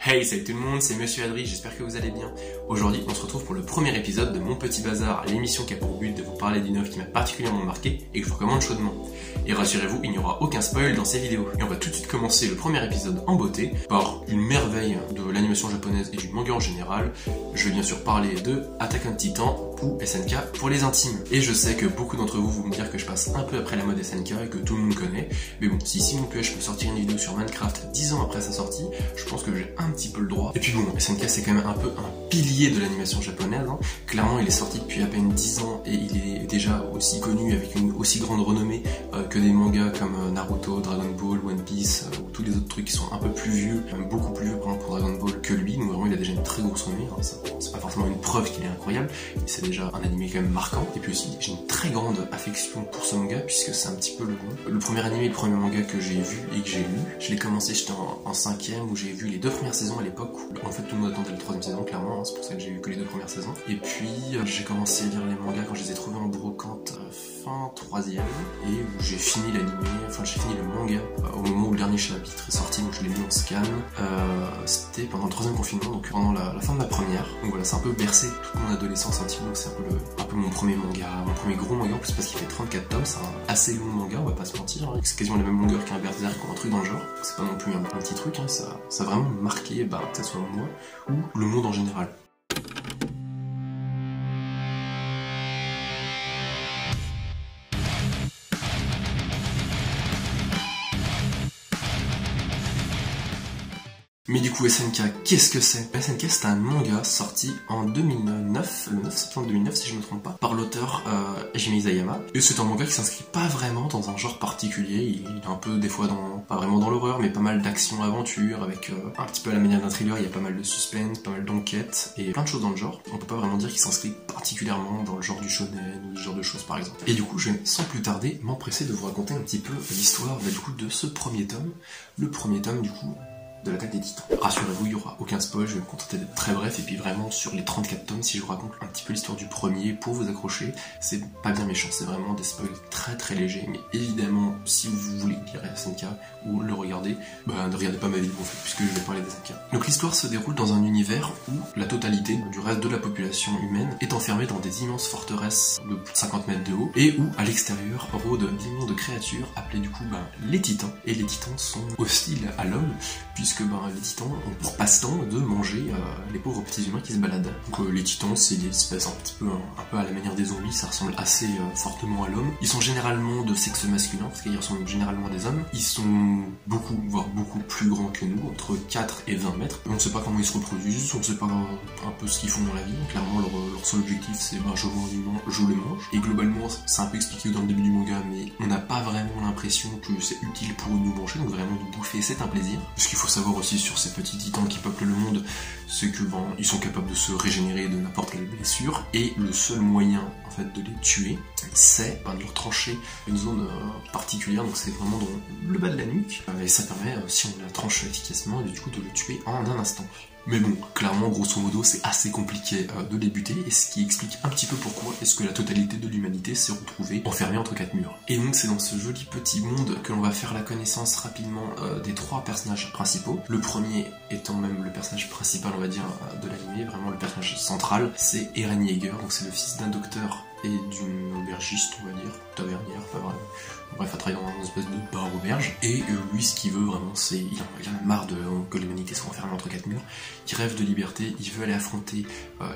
Hey, salut tout le monde, c'est Monsieur Adri, j'espère que vous allez bien. Aujourd'hui, on se retrouve pour le premier épisode de Mon Petit Bazar, l'émission qui a pour but de vous parler d'une œuvre qui m'a particulièrement marqué et que je vous recommande chaudement. Et rassurez-vous, il n'y aura aucun spoil dans ces vidéos. Et on va tout de suite commencer le premier épisode en beauté par une merveille de l'animation japonaise et du manga en général. Je vais bien sûr parler de Attack on Titan ou SNK pour les intimes. Et je sais que beaucoup d'entre vous vont me dire que je passe un peu après la mode SNK et que tout le monde connaît. Mais bon, si Simon Puech peut sortir une vidéo sur Minecraft 10 ans après sa sortie, je pense que j'ai un petit peu le droit. Et puis bon, SNK c'est quand même un peu un pilier de l'animation japonaise. Clairement, il est sorti depuis à peine 10 ans et il est déjà aussi connu avec une aussi grande renommée que des mangas comme Naruto, Dragon Ball, One Piece ou tous les autres trucs qui sont un peu plus vieux, même beaucoup plus vieux pour Dragon Ball que lui. Donc vraiment, il a déjà une très grosse renommée. C'est pas forcément une preuve qu'il est incroyable, c'est déjà un animé quand même marquant. Et puis aussi, j'ai une très grande affection pour ce manga puisque c'est un petit peu le premier animé, le premier manga que j'ai vu et que j'ai lu. Je l'ai commencé, j'étais en 5ème où j'ai vu les 2 premières saisons à l'époque où en fait tout le monde attendait la 3ème saison, clairement, c'est pour ça que j'ai eu que les 2 premières saisons. Et puis j'ai commencé à lire les mangas quand je les ai trouvés en brocante fin 3ème et où j'ai fini l'animé, enfin j'ai fini le manga au moment où le dernier chapitre est sorti, donc je l'ai lu en scan. C'était pendant le 3ème confinement, donc pendant la fin de ma première. Donc voilà, c'est un peu bercé toute mon adolescence un petit peu, donc c'est un peu mon premier manga, mon premier gros manga en plus parce qu'il fait 34 tomes, c'est un assez long manga, on va pas se mentir, c'est quasiment la même longueur qu'un Berserk ou un truc dans le genre, c'est pas non plus un petit truc, ça a vraiment marqué, que ce soit moi ou le monde en général. Mais du coup, SNK, qu'est-ce que c'est? SNK, c'est un manga sorti en 2009, le 9 septembre 2009 si je ne me trompe pas, par l'auteur Hajime Isayama. Et c'est un manga qui s'inscrit pas vraiment dans un genre particulier, il est un peu des fois pas vraiment dans l'horreur, mais pas mal d'action-aventure, avec un petit peu à la manière d'un thriller, il y a pas mal de suspense, pas mal d'enquête, et plein de choses dans le genre. On peut pas vraiment dire qu'il s'inscrit particulièrement dans le genre du shonen ou ce genre de choses par exemple. Et du coup, je vais sans plus tarder m'empresser de vous raconter un petit peu l'histoire de ce premier tome. Le premier tome du coup de l'Attaque des Titans. Rassurez-vous, il n'y aura aucun spoil, je vais me contenter d'être très bref, et puis vraiment sur les 34 tomes, si je vous raconte un petit peu l'histoire du premier pour vous accrocher, c'est pas bien méchant, c'est vraiment des spoils très très légers, mais évidemment, si vous voulez lire SNK ou le regarder, ne regardez pas ma vidéo en fait, puisque je vais parler des SNK. Donc l'histoire se déroule dans un univers où la totalité du reste de la population humaine est enfermée dans des immenses forteresses de plus de 50 mètres de haut, et où, à l'extérieur, rôdent d'immondes créatures appelées du coup les Titans, et les Titans sont hostiles à l'homme, puisque les titans ont pour passe-temps de manger les pauvres petits humains qui se baladent. Donc les titans, c'est des espèces un peu à la manière des zombies, ça ressemble assez fortement à l'homme. Ils sont généralement de sexe masculin, parce qu'ils ressemblent généralement à des hommes. Ils sont beaucoup, voire beaucoup plus grands que nous, entre 4 et 20 mètres. On ne sait pas comment ils se reproduisent, on ne sait pas un peu ce qu'ils font dans la vie. Clairement, leur seul objectif, c'est je le mange. Et globalement, c'est un peu expliqué dans le début du manga, mais on n'a pas vraiment l'impression que c'est utile pour eux de nous manger, donc vraiment de bouffer, c'est un plaisir. Ce qu'il faut savoir aussi sur ces petits titans qui peuplent le monde, c'est que ils sont capables de se régénérer de n'importe quelle blessure, et le seul moyen en fait de les tuer, c'est de leur trancher une zone particulière, donc c'est vraiment dans le bas de la nuque, et ça permet, si on la tranche efficacement, du coup de le tuer en un instant. Mais bon, clairement, grosso modo, c'est assez compliqué de les buter, et ce qui explique un petit peu pourquoi est-ce que la totalité de l'humanité s'est retrouvée enfermée entre 4 murs. Et donc c'est dans ce joli petit monde que l'on va faire la connaissance rapidement des 3 personnages principaux. Le premier étant même le personnage principal, on va dire, de l'anime, vraiment le personnage central, c'est Eren Yeager, donc c'est le fils d'un docteur et d'une aubergiste, on va dire, tavernière, pas vraiment. Bref, à travailler dans une espèce de bar auberge. Et lui, ce qu'il veut vraiment, c'est il en a marre que l'humanité soit enfermée entre 4 murs. Il rêve de liberté, il veut aller affronter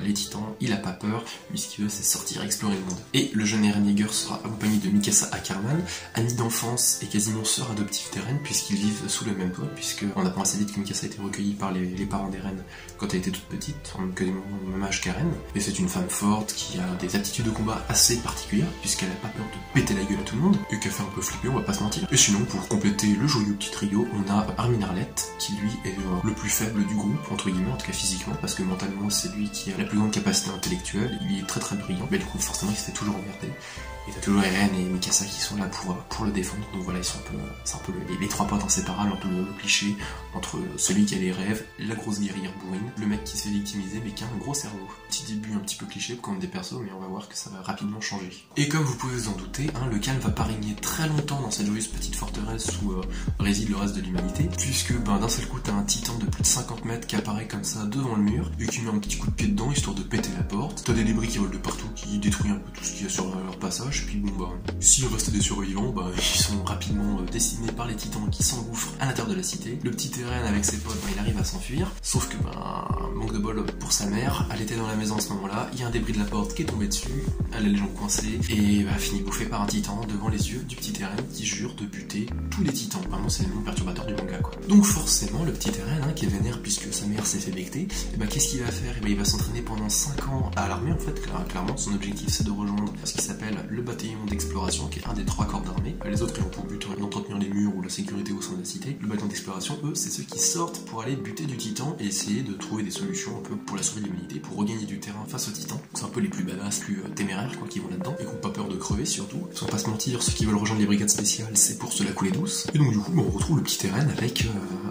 les titans, il a pas peur. Lui, ce qu'il veut, c'est sortir, explorer le monde. Et le jeune Eren Yeager sera accompagné de Mikasa Ackerman, amie d'enfance et quasiment sœur adoptive d'Eren, puisqu'ils vivent sous le même toit, puisqu'on apprend assez vite que Mikasa a été recueillie par les parents d'Eren quand elle était toute petite, quasiment au même âge qu'Eren. Et c'est une femme forte qui a des aptitudes de combat assez particulières, puisqu'elle a pas peur de péter la gueule à tout le monde, et qu'elle fait un peu flipper, on va pas se mentir. Et sinon, pour compléter le joyeux petit trio, on a Armin Arlette, qui lui est le plus faible du groupe, entre guillemets, en tout cas physiquement, parce que mentalement c'est lui qui a la plus grande capacité intellectuelle, il est très très brillant, mais du coup forcément il s'était toujours emmerdé. Et t'as toujours Eren et Mikasa qui sont là pour le défendre, donc voilà, c'est un peu les 3 potes inséparables, un peu le cliché entre celui qui a les rêves, la grosse guerrière bourrine, le mec qui se fait victimiser mais qui a un gros cerveau. Petit début un petit peu cliché comme des persos, mais on va voir que ça va rapidement changer. Et comme vous pouvez vous en douter, le calme va pas régner très longtemps dans cette joyeuse petite forteresse où réside le reste de l'humanité, puisque d'un seul coup t'as un titan de plus de 50 mètres qui apparaît comme ça devant le mur, et qui met un petit coup de pied dedans histoire de péter la porte. T'as des débris qui volent de partout, qui détruisent un peu tout ce qu'il y a sur leur passage, puis bon s'il reste des survivants, ils sont rapidement décimés par les titans qui s'engouffrent à l'intérieur de la cité. Le petit Eren avec ses potes, il arrive à s'enfuir, sauf que manque de bol pour sa mère, elle était dans la maison à ce moment-là, il y a un débris de la porte qui est tombé dessus, elle a les jambes coincées, et finit bouffée par un titan devant les yeux du petit Eren qui jure de buter tous les titans. Vraiment c'est le nom perturbateur du manga quoi. Donc forcément le petit Eren qui est vénère puisque sa mère s'est fait becter, qu'est-ce qu'il va faire? Il va s'entraîner pendant 5 ans à l'armée en fait, clairement son objectif c'est de rejoindre ce qui s'appelle le bataillon d'exploration qui est un des 3 corps d'armée. Les autres ils ont pour but d'entretenir les murs ou la sécurité au sein de la cité. Le bataillon d'exploration, eux, c'est ceux qui sortent pour aller buter du titan et essayer de trouver des solutions un peu pour la survie de l'humanité, pour regagner du terrain face au titan. C'est un peu les plus badass, plus téméraires quoi, qui vont là-dedans et qui n'ont pas peur de crever surtout. Sans pas se mentir, ceux qui veulent rejoindre les brigades spéciales, c'est pour se la couler douce. Et donc du coup, on retrouve le petit Eren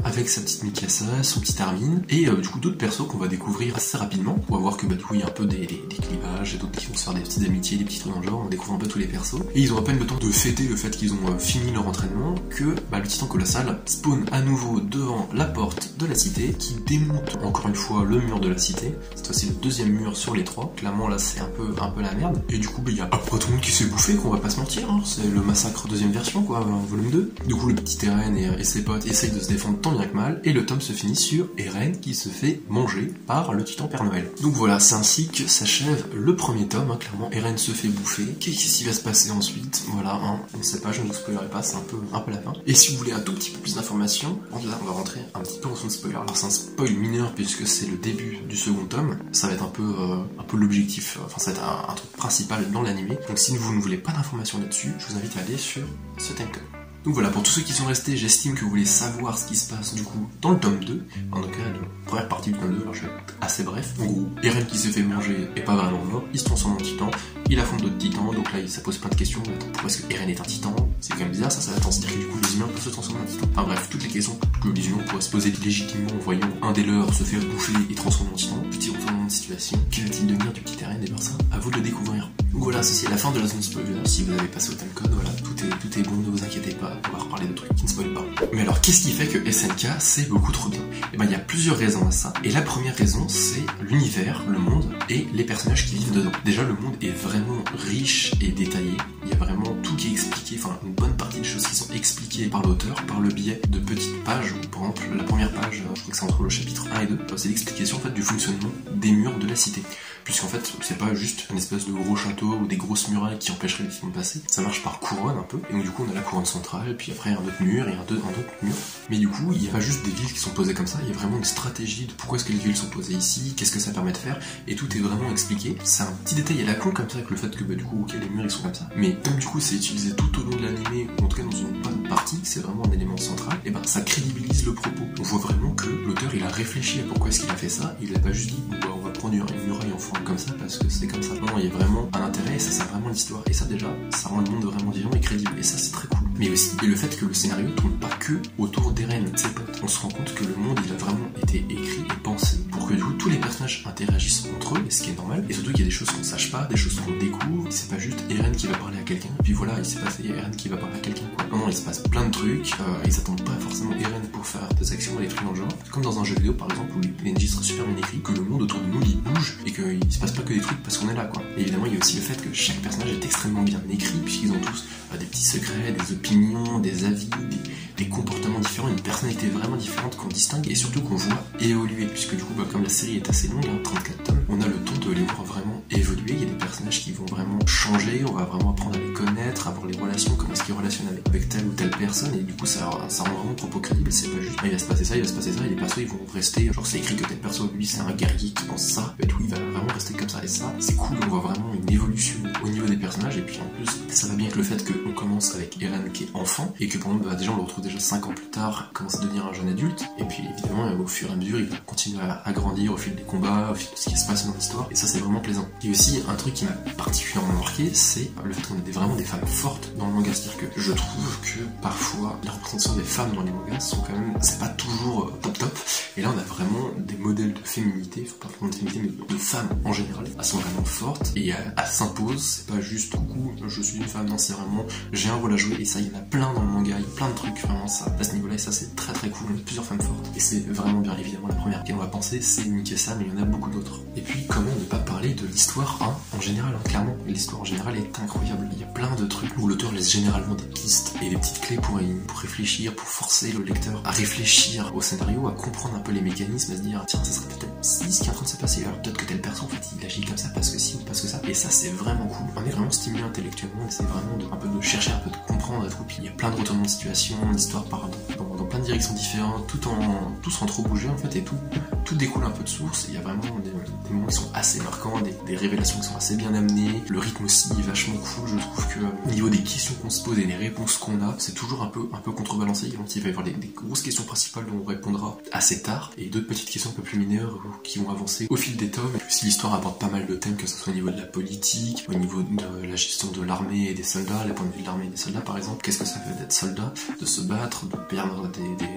avec sa petite Mikasa, son petit Armin et du coup d'autres persos qu'on va découvrir assez rapidement. On va voir que du coup il y a un peu des clivages et d'autres qui vont se faire des petites amitiés, des petits trucs dans le genre. On découvre un peu tous les persos et ils ont à peine le temps de fêter le fait qu'ils ont fini leur entraînement que le titan colossal spawn à nouveau devant la porte de la cité qui démonte encore une fois le mur de la cité. Cette fois-ci le deuxième mur sur les 3. Clairement là c'est un peu la merde. Et du coup il y a à peu près tout le monde qui s'est bouffé, qu'on va pas se mentir, c'est le massacre deuxième version quoi, volume 2. Du coup le petit Eren et ses potes essayent de se défendre tant bien que mal et le tome se finit sur Eren qui se fait manger par le titan Père Noël. Donc voilà, c'est ainsi que s'achève le premier tome, clairement Eren se fait bouffer. Qu'est-ce qui va se passer ensuite? Voilà, on ne sait pas, je ne vous spoilerai pas, c'est un peu la fin. Et si vous voulez un tout petit peu plus d'informations, là on va rentrer un petit peu dans son spoiler. Alors c'est un spoil mineur puisque c'est le début du second tome, ça va être un peu l'objectif, ça va être un truc principal dans l'animé. Donc si vous ne voulez pas d'informations là-dessus, je vous invite à aller sur ce timecode. Donc voilà, pour tous ceux qui sont restés, j'estime que vous voulez savoir ce qui se passe du coup dans le tome 2, en tout cas la première partie du tome 2, alors je vais être assez bref. En gros, Eren qui s'est fait manger est pas vraiment mort, il se transforme en titan, il affronte d'autres titans, donc là ça pose plein de questions. Pourquoi est-ce que Eren est un titan? C'est quand même bizarre, ça va se dire que du coup les humains peuvent se transformer en titan. Enfin bref, toutes les questions que les humains pourraient se poser légitimement en voyant un des leurs se faire bouffer et transformer en titan. Petit retournement de situation, quel va-t-il devenir du petit Eren? Et ça, à vous de le découvrir. Donc voilà, ceci est la fin de la zone spoiler. Si vous avez passé au timecode, voilà, tout est bon, ne vous inquiétez pas, on va reparler de trucs qui ne spoilent pas. Mais alors, qu'est-ce qui fait que SNK c'est beaucoup trop bien? Et il y a plusieurs raisons à ça. Et la première raison, c'est l'univers, le monde et les personnages qui vivent dedans. Déjà, le monde est vraiment riche et détaillé. Il y a vraiment tout qui est expliqué, une bonne partie des choses qui sont expliquées par l'auteur, par le biais de petites pages. Par exemple, la première page, je crois que c'est entre le chapitre 1 et 2, c'est l'explication en fait du fonctionnement des murs de la cité. Puisqu'en fait, c'est pas juste une espèce de gros château ou des grosses murailles qui empêcheraient les titans de passer. Ça marche par couronne un peu. Et donc du coup, on a la couronne centrale, puis après un autre mur et un autre mur. Mais du coup, il n'y a pas juste des villes qui sont posées comme ça, il y a vraiment une stratégie de pourquoi est-ce que les villes sont posées ici, qu'est-ce que ça permet de faire, et tout est vraiment expliqué. C'est un petit détail à la con comme ça, avec le fait que du coup, les murs ils sont comme ça. Mais comme du coup, c'est utilisé tout au long de l'animé, ou en tout cas dans une bonne partie, c'est vraiment un élément central, et ça crédibilise le propos. On voit vraiment que l'auteur il a réfléchi à pourquoi est-ce qu'il a fait ça, il a pas juste dit, on va prendre une muraille en forme comme ça parce que c'est comme ça. Non, il y a vraiment un intérêt et ça sert vraiment l'histoire. Et ça déjà, ça rend le monde vraiment vivant et crédible. Et ça c'est très cool. Mais aussi, le fait que le scénario tourne pas que autour d'Eren et de ses potes. On se rend compte que le monde il a vraiment été écrit et pensé pour que du coup tous les personnages interagissent entre eux, et ce qui est normal. Et surtout qu'il y a des choses qu'on sache pas, des choses qu'on découvre. C'est pas juste Eren qui va parler à quelqu'un, et puis voilà, il s'est passé Eren qui va parler à quelqu'un quoi. Non, il se passe plein de trucs, ils attendent pas forcément Eren pour faire des actions et des trucs dans le genre. Comme dans un jeu vidéo par exemple où les PNJ seraient super bien écrits, que le monde autour de nous il bouge et qu'il se passe pas que des trucs parce qu'on est là quoi. Et évidemment il y a aussi le fait que chaque personnage est extrêmement bien écrit puisqu'ils ont tous des petits secrets, des opinions, des avis, des comportements différents, une personnalité vraiment différente qu'on distingue et surtout qu'on voit évoluer puisque du coup comme la série est assez longue, 34 tomes, on a le temps de les voir vraiment évoluer. Il y a des personnages qui vont vraiment changer, on va vraiment apprendre à les connaître, à voir les relations, comment est-ce qu'ils relationnent avec telle ou telle personne, et du coup ça rend vraiment propos crédible. C'est pas juste il va se passer ça, il va se passer ça, et les persos ils vont rester, genre c'est écrit que tel perso lui c'est un guerrier qui pense ça, et tout il va vraiment rester comme ça, et ça c'est cool, on voit vraiment une évolution au niveau des personnages. Et puis en plus ça va bien avec le fait qu'on commence avec Eren qui est enfant, et que par exemple déjà on le retrouve déjà 5 ans plus tard, commence à devenir un jeune adulte, et puis évidemment au fur et à mesure il va continuer à grandir au fil des combats, au fil de ce qui se passe dans l'histoire, et ça c'est vraiment plaisant. Et aussi un truc qui m'a particulièrement marqué, c'est le fait qu'on ait vraiment des femmes fortes dans le manga, c'est-à-dire que je trouve que parfois la représentation des femmes dans les mangas sont quand même, c'est pas toujours top. Et là on a vraiment des modèles de féminité, enfin pas vraiment de féminité mais de femmes en général. Elles sont vraiment fortes et elles s'imposent. C'est pas juste coucou, je suis une femme, non c'est vraiment j'ai un rôle à jouer. Et ça il y en a plein dans le manga, il y a plein de trucs vraiment ça à ce niveau-là et ça c'est très très cool. Il y a plusieurs femmes fortes et c'est vraiment bien. Évidemment la première qu'on va penser c'est Mikasa, mais il y en a beaucoup d'autres. Et puis comment ne pas parler de l'histoire en général, clairement. L'histoire en général est incroyable. Il y a plein de trucs où l'auteur laisse généralement des pistes et des petites clés pour réfléchir, pour forcer le lecteur à réfléchir au scénario, à comprendre un peu les mécanismes, à se dire tiens ça serait peut-être ce qui est en train de se passer, alors peut-être que tel perso en fait il agit comme ça parce que si ou parce que ça. Et ça c'est vraiment cool. On est vraiment stimulé intellectuellement et c'est vraiment un peu de chercher, un peu de comprendre et tout. Puis il y a plein de retournements de situation, l'histoire part dans plein de directions différentes, tout sans trop bouger en fait, et tout découle un peu de source. Il y a vraiment des moments qui sont assez marquants, des révélations qui sont assez bien amenées. Le rythme aussi est vachement cool. Je trouve que au niveau des questions qu'on se pose et des réponses qu'on a, c'est toujours un peu contrebalancé. Donc il va y avoir des grosses questions principales dont on répondra assez tard et d'autres petites questions un peu plus mineures qui vont avancer au fil des tomes. Et puis si l'histoire aborde pas mal de thèmes, que ce soit au niveau de la politique, au niveau de la gestion de l'armée et des soldats, les points de vue de l'armée et des soldats par exemple, qu'est-ce que ça fait d'être soldat, de se battre, de perdre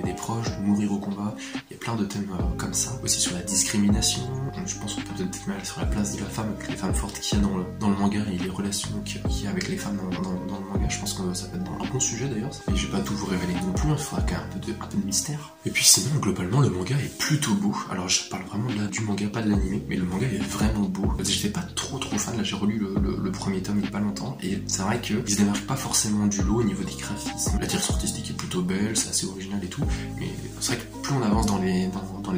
des proches, de mourir au combat. Il y a plein de thèmes comme ça. Aussi sur la discrimination, je pense qu'on peut peut-être mal sur la place de la femme, avec les femmes fortes qu'il y a dans le manga et les relations qu'il y a avec les femmes dans le manga. Je pense que ça peut être un bon sujet d'ailleurs. Et je vais pas tout vous révéler non plus, il faudra quand même un peu de mystère. Et puis sinon, globalement, le manga est plutôt beau. Alors je parle vraiment là du manga, pas de l'anime, mais le manga est vraiment beau. J'étais pas trop fan, là j'ai relu le premier tome il y a pas longtemps, et c'est vrai qu'il se démarque pas forcément du lot au niveau des graphismes. La direction artistique est plutôt belle, c'est assez original et tout, mais c'est vrai que plus on avance dans les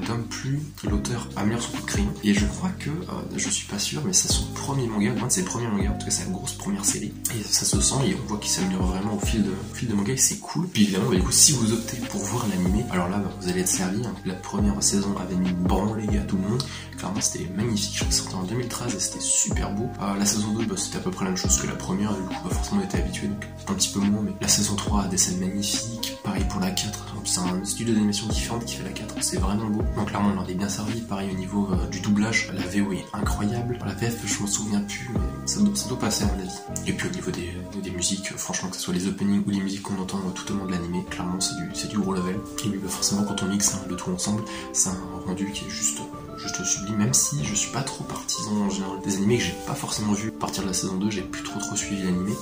tomes, plus l'auteur améliore son coup de crayon. Et je crois que, je suis pas sûr, mais c'est son premier manga, l'un de ses premiers mangas, en tout cas c'est la grosse première série, et ça se sent, et on voit qu'il s'améliore vraiment au fil de manga, et c'est cool. Puis évidemment, du coup, si vous optez pour voir l'animé, alors là, vous allez être servi, hein. La première saison avait mis une branlée à tout le monde, clairement c'était magnifique, je crois que c'était en 2013 et c'était super beau. La saison 2, c'était à peu près la même chose que la première, du coup, forcément on était habitué, donc c'est un petit peu moins, mais la saison 3 a des scènes magnifiques, pareil pour la 4, c'est un studio d'animation différent qui fait la 4, c'est vraiment beau. Donc clairement on en est bien servi, pareil au niveau du doublage, la VO est incroyable. La VF je m'en souviens plus, mais ça doit passer à mon avis. Et puis au niveau des musiques, franchement que ce soit les openings ou les musiques qu'on entend tout au long de l'animé, clairement c'est du gros level. Et puis forcément quand on mixe le tout ensemble, c'est un rendu qui est juste sublime, même si je suis pas trop partisan en général des animés que j'ai pas forcément vu à partir de la saison 2, j'ai plus trop suivi l'animé.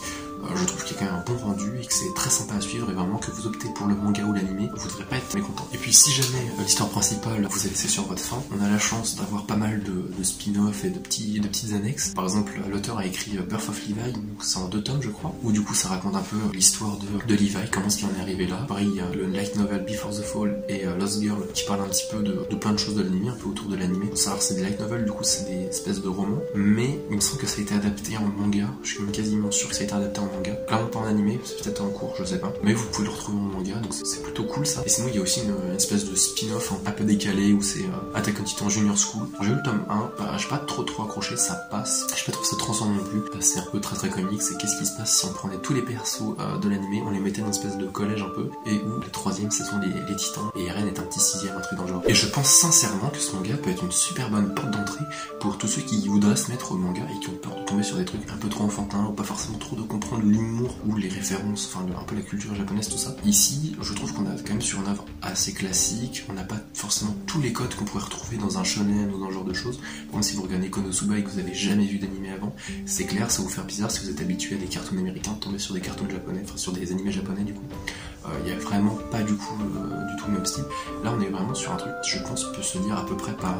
Je trouve qu'il y a quand même un bon rendu et que c'est très sympa à suivre, et vraiment que vous optez pour le manga ou l'animé, vous devrez pas être mécontent. Et puis si jamais l'histoire principale vous a laissé sur votre faim, on a la chance d'avoir pas mal de spin-off et de petites annexes. Par exemple, l'auteur a écrit Birth of Levi, donc c'est en 2 tomes je crois, où du coup ça raconte un peu l'histoire de Levi, comment est-ce qu'il en est arrivé là. Pareil, il y a le light novel Before the Fall et Lost Girl qui parlent un petit peu de plein de choses de l'animé, un peu autour de l'animé. Faut savoir c'est des light novels, du coup c'est des espèces de romans, mais il me semble que ça a été adapté en manga, je suis même quasiment sûr que ça a été adapté en manga. Clairement pas en animé, c'est peut-être en cours, je sais pas, mais vous pouvez le retrouver en manga, donc c'est plutôt cool ça. Et sinon il y a aussi une espèce de spin-off un peu décalé où c'est Attack on Titan Junior School. J'ai eu le tome 1, j'ai pas trop accroché, ça passe, j'ai pas trouvé ça transcendant non plus, c'est un peu très comique. C'est qu'est-ce qui se passe si on prenait tous les persos de l'animé, on les mettait dans une espèce de collège un peu, et où le troisième ce sont les titans et Eren est un petit 6ème, un truc dans le genre. Et je pense sincèrement que ce manga peut être une super bonne porte d'entrée pour tous ceux qui voudraient se mettre au manga et qui ont peur de tomber sur des trucs un peu trop enfantins ou pas forcément trop de comprendre l'humour ou les références, enfin un peu la culture japonaise, tout ça. Ici, je trouve qu'on a quand même sur une œuvre assez classique, on n'a pas forcément tous les codes qu'on pourrait retrouver dans un shonen ou dans ce genre de choses. Par exemple, si vous regardez Konosuba et que vous avez jamais vu d'animé avant, c'est clair, ça va vous faire bizarre si vous êtes habitué à des cartoons américains, de tomber sur des cartoons japonais, enfin sur des animés japonais du coup. Il y a vraiment pas du tout le même style. Là on est vraiment sur un truc, je pense, peut se lire à peu près par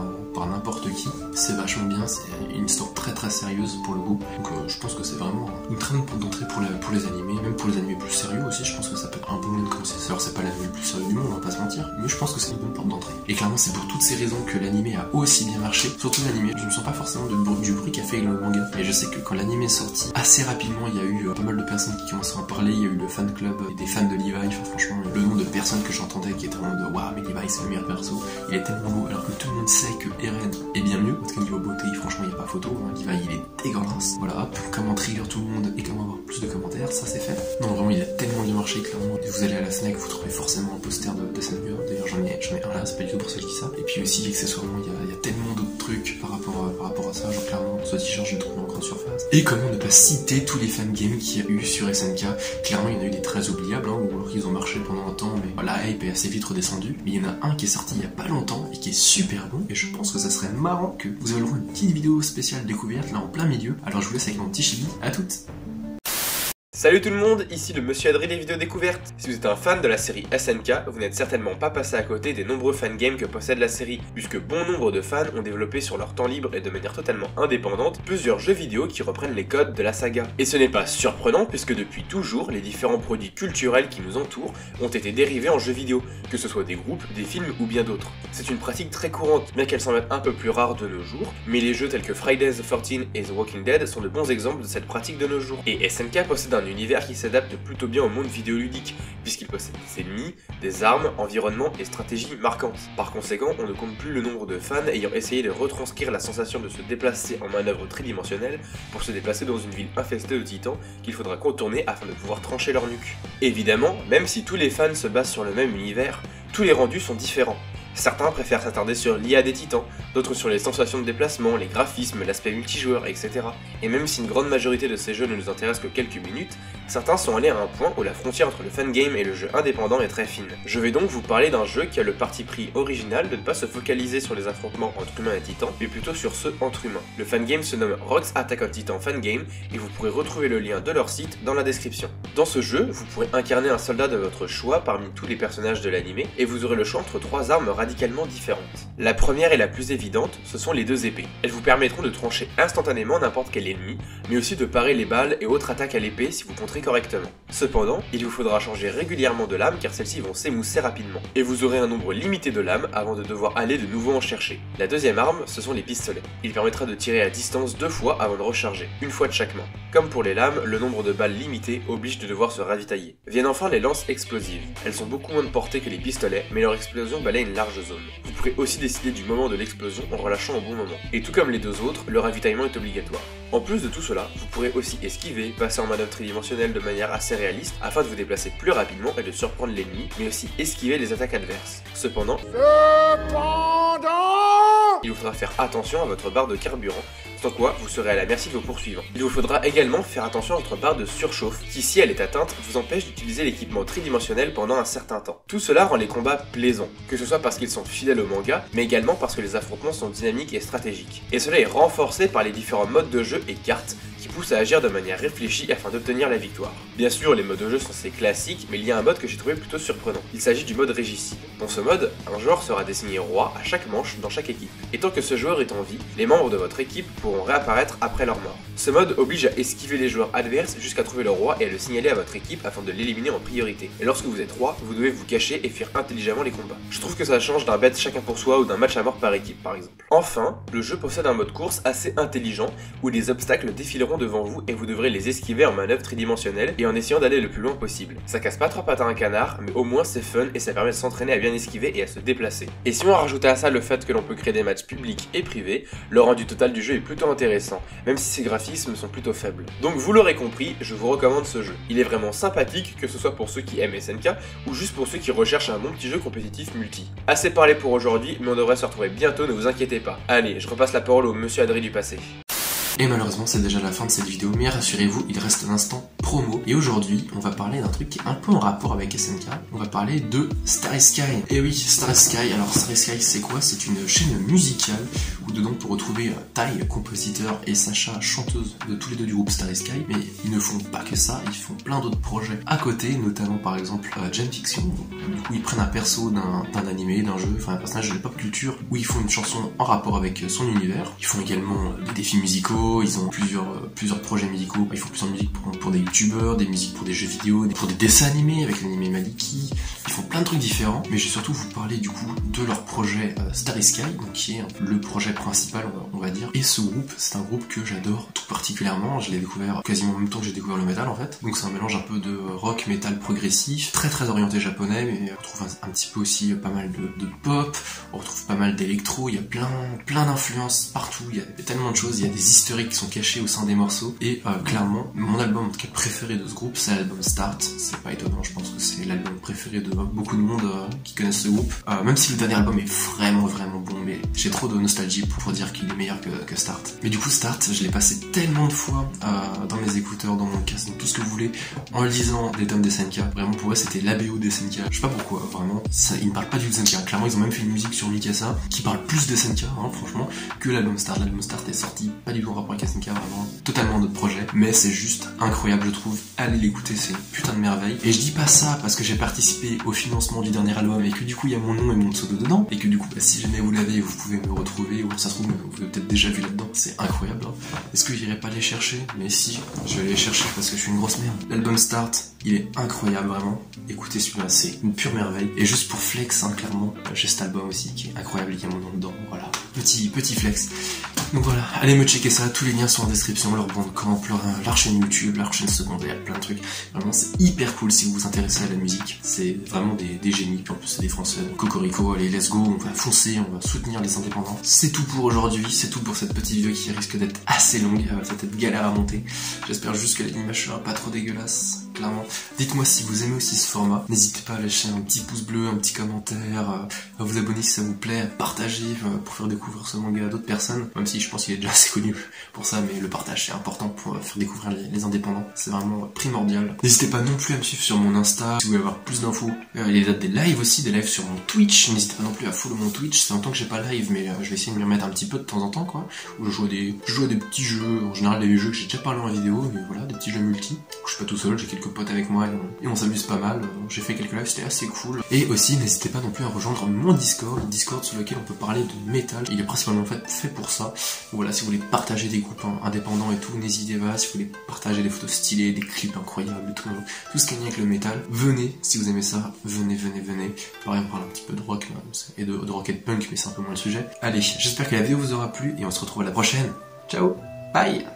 n'importe qui. C'est vachement bien, c'est une histoire très sérieuse pour le coup. Donc je pense que c'est vraiment une très bonne porte d'entrée pour les animés, même pour les animés plus sérieux aussi. Je pense que ça peut être un bon moyen de commencer. Alors c'est pas l'animé le plus sérieux du monde, on va pas se mentir, mais je pense que c'est une bonne porte d'entrée. Et clairement c'est pour toutes ces raisons que l'animé a aussi bien marché. Surtout l'animé, je ne sens pas forcément du bruit qu'a fait le manga, mais je sais que quand l'animé est sorti, assez rapidement il y a eu pas mal de personnes qui commençaient à en parler. Il y a eu le fan club des fans de Levi Enfin, franchement, le nombre de personnes que j'entendais qui étaient en mode waouh, mais Levi c'est le meilleur perso, il est tellement beau, alors que tout le monde sait que Eren est bien mieux. Parce que niveau beauté, franchement, il n'y a pas photo. Levi il est dégueulasse. Voilà, comment trigger tout le monde et comment avoir plus de commentaires, ça c'est fait. Non, vraiment, il a tellement bien marché, clairement. Vous allez à la Fnac, vous trouvez forcément un poster de Sengoku. D'ailleurs, j'en ai un là, c'est pas du tout pour ça que je dis ça. Et puis aussi, accessoirement, il y a tellement d'autres trucs par rapport à ça. Genre, clairement, ce t-shirt, je l'ai trouvé en grande surface. Et comment ne pas citer tous les fangames qu'il y a eu sur SNK. Clairement, il y en a eu des très oubliables, ou alors qu'ils ont marché pendant un temps, mais la hype est assez vite redescendue. Mais il y en a un qui est sorti il y a pas longtemps et qui est super bon. Et je pense que ça serait marrant que vous avez le droit à une petite vidéo spéciale découverte là en plein milieu. Alors je vous laisse avec mon petit chibi. À toutes. Salut tout le monde, ici le Monsieur Adri des vidéos découvertes. Si vous êtes un fan de la série SNK, vous n'êtes certainement pas passé à côté des nombreux fangames que possède la série, puisque bon nombre de fans ont développé sur leur temps libre et de manière totalement indépendante plusieurs jeux vidéo qui reprennent les codes de la saga. Et ce n'est pas surprenant puisque depuis toujours, les différents produits culturels qui nous entourent ont été dérivés en jeux vidéo, que ce soit des groupes, des films ou bien d'autres. C'est une pratique très courante, bien qu'elle semble être un peu plus rare de nos jours, mais les jeux tels que Friday the 13 et The Walking Dead sont de bons exemples de cette pratique de nos jours. Et SNK possède un univers qui s'adapte plutôt bien au monde vidéoludique, puisqu'il possède des ennemis, des armes, environnements et stratégies marquantes. Par conséquent, on ne compte plus le nombre de fans ayant essayé de retranscrire la sensation de se déplacer en manœuvre tridimensionnelle pour se déplacer dans une ville infestée de titans qu'il faudra contourner afin de pouvoir trancher leur nuque. Évidemment, même si tous les fans se basent sur le même univers, tous les rendus sont différents. Certains préfèrent s'attarder sur l'IA des titans, d'autres sur les sensations de déplacement, les graphismes, l'aspect multijoueur, etc. Et même si une grande majorité de ces jeux ne nous intéressent que quelques minutes, certains sont allés à un point où la frontière entre le fangame et le jeu indépendant est très fine. Je vais donc vous parler d'un jeu qui a le parti pris original de ne pas se focaliser sur les affrontements entre humains et titans, mais plutôt sur ceux entre humains. Le fangame se nomme Rogue's Attack on Titan Fangame et vous pourrez retrouver le lien de leur site dans la description. Dans ce jeu, vous pourrez incarner un soldat de votre choix parmi tous les personnages de l'anime et vous aurez le choix entre trois armes radicalement différentes. La première et la plus évidente, ce sont les deux épées. Elles vous permettront de trancher instantanément n'importe quel ennemi, mais aussi de parer les balles et autres attaques à l'épée si vous contrez correctement. Cependant, il vous faudra changer régulièrement de lame car celles-ci vont s'émousser rapidement, et vous aurez un nombre limité de lames avant de devoir aller de nouveau en chercher. La deuxième arme, ce sont les pistolets. Il permettra de tirer à distance 2 fois avant de recharger, une fois de chaque main. Comme pour les lames, le nombre de balles limité oblige de devoir se ravitailler. Viennent enfin les lances explosives. Elles sont beaucoup moins de portée que les pistolets, mais leur explosion balaye une large zone. Vous pourrez aussi décider du moment de l'explosion en relâchant au bon moment. Et tout comme les deux autres, le ravitaillement est obligatoire. En plus de tout cela, vous pourrez aussi esquiver, passer en manœuvre tridimensionnelle de manière assez réaliste afin de vous déplacer plus rapidement et de surprendre l'ennemi, mais aussi esquiver les attaques adverses. Cependant, il vous faudra faire attention à votre barre de carburant, sans quoi vous serez à la merci de vos poursuivants. Il vous faudra également faire attention à votre barre de surchauffe, qui si elle est atteinte, vous empêche d'utiliser l'équipement tridimensionnel pendant un certain temps. Tout cela rend les combats plaisants, que ce soit parce qu'ils sont fidèles au manga, mais également parce que les affrontements sont dynamiques et stratégiques. Et cela est renforcé par les différents modes de jeu et cartes, qui poussent à agir de manière réfléchie afin d'obtenir la victoire. Bien sûr, les modes de jeu sont assez classiques, mais il y a un mode que j'ai trouvé plutôt surprenant. Il s'agit du mode régicide. Dans ce mode, un joueur sera désigné roi à chaque manche dans chaque équipe. Et tant que ce joueur est en vie, les membres de votre équipe pourront réapparaître après leur mort. Ce mode oblige à esquiver les joueurs adverses jusqu'à trouver le roi et à le signaler à votre équipe afin de l'éliminer en priorité. Et lorsque vous êtes roi, vous devez vous cacher et fuir intelligemment les combats. Je trouve que ça change d'un bet chacun pour soi ou d'un match à mort par équipe par exemple. Enfin, le jeu possède un mode course assez intelligent où des obstacles défileront devant vous et vous devrez les esquiver en manœuvre tridimensionnelle et en essayant d'aller le plus loin possible. Ça casse pas trois pattes à un canard, mais au moins c'est fun et ça permet de s'entraîner à bien esquiver et à se déplacer. Et si on rajoutait à ça le fait que l'on peut créer des matchs publics et privés, le rendu total du jeu est plutôt intéressant, même si ses graphismes sont plutôt faibles. Donc vous l'aurez compris, je vous recommande ce jeu. Il est vraiment sympathique, que ce soit pour ceux qui aiment SNK ou juste pour ceux qui recherchent un bon petit jeu compétitif multi. Assez parlé pour aujourd'hui, mais on devrait se retrouver bientôt, ne vous inquiétez pas. Allez, je repasse la parole au Monsieur Adri du passé. Et malheureusement c'est déjà la fin de cette vidéo, mais rassurez-vous, il reste un instant promo. Et aujourd'hui, on va parler d'un truc qui est un peu en rapport avec SNK. On va parler de Starry Sky. Et oui, Starry Sky. Alors Starry Sky, c'est quoi? C'est une chaîne musicale où dedans on peut retrouver Tai, compositeur, et Sacha, chanteuse de tous les deux du groupe Starry Sky. Mais ils ne font pas que ça, ils font plein d'autres projets à côté, notamment par exemple Jam Fiction. Du coup, ils prennent un perso d'un animé, d'un jeu, enfin un personnage de la pop culture, où ils font une chanson en rapport avec son univers. Ils font également des défis musicaux, musicaux, ils ont plusieurs projets musicaux, ils font plusieurs musiques pour des youtubeurs, des musiques pour des jeux vidéo, pour des dessins animés avec l'animé Maliki, ils font plein de trucs différents, mais je vais surtout vous parler du coup de leur projet Starry Sky, donc qui est le projet principal on va dire, et ce groupe, c'est un groupe que j'adore tout particulièrement, je l'ai découvert quasiment en même temps que j'ai découvert le métal en fait, donc c'est un mélange un peu de rock, métal progressif, très orienté japonais, mais on retrouve un petit peu aussi pas mal de pop, on retrouve pas mal d'électro, il y a plein d'influences partout, il y a tellement de choses, il y a des historiques qui sont cachés au sein des morceaux, et clairement, mon album en tout cas préféré de ce groupe, c'est l'album Start, c'est pas étonnant, je pense que c'est l'album préféré de beaucoup de monde qui connaissent ce groupe, même si le dernier album est vraiment bon, mais j'ai trop de nostalgie pour dire qu'il est meilleur que Start. Mais du coup Start, je l'ai passé tellement de fois dans mes écouteurs, dans mon casque, dans tout ce que vous voulez, en lisant des tomes d'SNK, vraiment pour eux c'était l'ABO d'SNK, je sais pas pourquoi, vraiment, ils ne parlent pas du tout d'SNK, clairement ils ont même fait une musique sur Mikasa qui parle plus de SNK, franchement, que l'album Start. L'album Start est sorti pas du tout en rapport avec SNK, vraiment totalement d'autres projets, mais c'est juste incroyable je trouve, allez l'écouter, c'est une putain de merveille. Et je dis pas ça parce que j'ai participé au financement du dernier album et que du coup il y a mon nom et mon pseudo dedans, et que du coup si jamais vous l'avez vous pouvez me retrouver, ou ça se trouve vous l'avez peut-être déjà vu là-dedans, c'est incroyable hein. Est-ce que j'irai pas les chercher? Mais si, je vais les chercher parce que je suis une grosse merde. L'album Start, il est incroyable vraiment, écoutez celui-là, c'est une pure merveille. Et juste pour flex hein, clairement, j'ai cet album aussi qui est incroyable, il y a mon nom dedans, voilà, petit flex. Donc voilà, allez me checker ça, tous les liens sont en description, leur bandcamp, leur chaîne YouTube, leur chaîne secondaire, plein de trucs. Vraiment c'est hyper cool si vous vous intéressez à la musique, c'est vraiment des génies, puis en plus c'est des Français. Cocorico, allez let's go, on va foncer, on va soutenir les indépendants. C'est tout pour aujourd'hui, c'est tout pour cette petite vidéo qui risque d'être assez longue, ça va être galère à monter. J'espère juste que l'animation sera pas trop dégueulasse. Clairement. Dites-moi si vous aimez aussi ce format, n'hésitez pas à lâcher un petit pouce bleu, un petit commentaire, à vous abonner si ça vous plaît, à partager pour faire découvrir ce manga à d'autres personnes, même si je pense qu'il est déjà assez connu pour ça, mais le partage c'est important pour faire découvrir les indépendants, c'est vraiment primordial. N'hésitez pas non plus à me suivre sur mon Insta, si vous voulez avoir plus d'infos, les dates des lives aussi, des lives sur mon Twitch, n'hésitez pas non plus à follow mon Twitch, c'est longtemps que j'ai pas live, mais je vais essayer de m'y remettre un petit peu de temps en temps quoi, où je joue à des petits jeux, en général des jeux que j'ai déjà parlé en vidéo, mais voilà, des petits jeux multi, je suis pas tout seul, j'ai quelques potes avec moi et on s'amuse pas mal, j'ai fait quelques lives, c'était assez cool. Et aussi n'hésitez pas non plus à rejoindre mon Discord, le Discord sur lequel on peut parler de métal, il est principalement fait pour ça. Voilà, si vous voulez partager des groupes indépendants et tout, n'hésitez pas, si vous voulez partager des photos stylées, des clips incroyables et tout ce qui est lié avec le métal, venez, si vous aimez ça, venez. Pareil, on parle un petit peu de rock et de rock et de punk, mais c'est un peu moins le sujet. Allez, j'espère que la vidéo vous aura plu et on se retrouve à la prochaine. Ciao, bye.